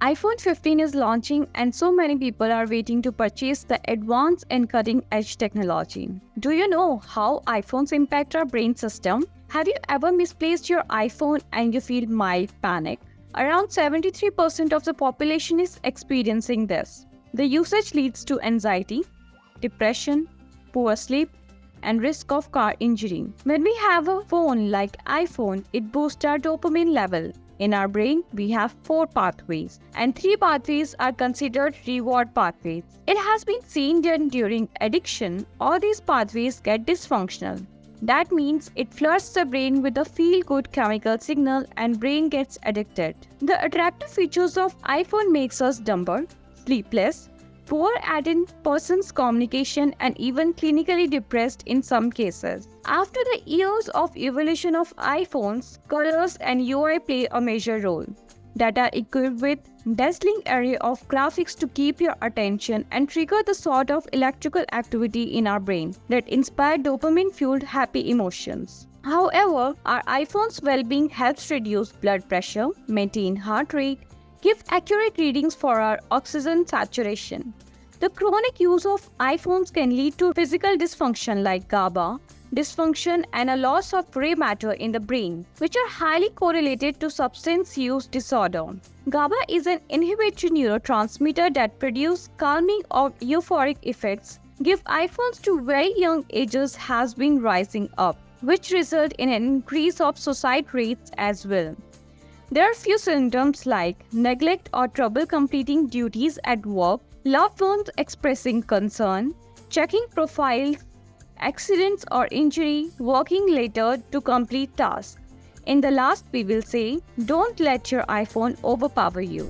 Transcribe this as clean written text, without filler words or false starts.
iPhone 15 is launching and so many people are waiting to purchase the advanced and cutting-edge technology. Do you know how iPhones impact our brain system? Have you ever misplaced your iPhone and you feel mild panic? Around 73% of the population is experiencing this. The usage leads to anxiety, depression, poor sleep, and risk of car injury. When we have a phone like iPhone, it boosts our dopamine level. In our brain, we have 4 pathways, and 3 pathways are considered reward pathways. It has been seen that during addiction, all these pathways get dysfunctional. That means it floods the brain with a feel-good chemical signal and brain gets addicted. The attractive features of iPhone makes us dumber, sleepless, poor at in-person's communication, and even clinically depressed in some cases. After the years of evolution of iPhones, colors and UI play a major role. That are equipped with dazzling array of graphics to keep your attention and trigger the sort of electrical activity in our brain that inspire dopamine-fueled happy emotions. However, our iPhone's well-being helps reduce blood pressure, maintain heart rate, give accurate readings for our oxygen saturation. The chronic use of iPhones can lead to physical dysfunction like GABA dysfunction and a loss of gray matter in the brain, which are highly correlated to substance use disorder. GABA is an inhibitory neurotransmitter that produces calming or euphoric effects. Give iPhones to very young ages has been rising up, which result in an increase of suicide rates as well. There are few symptoms like neglect or trouble completing duties at work, loved ones expressing concern, checking profiles, accidents or injury, working later to complete tasks. In the last, we will say, don't let your iPhone overpower you.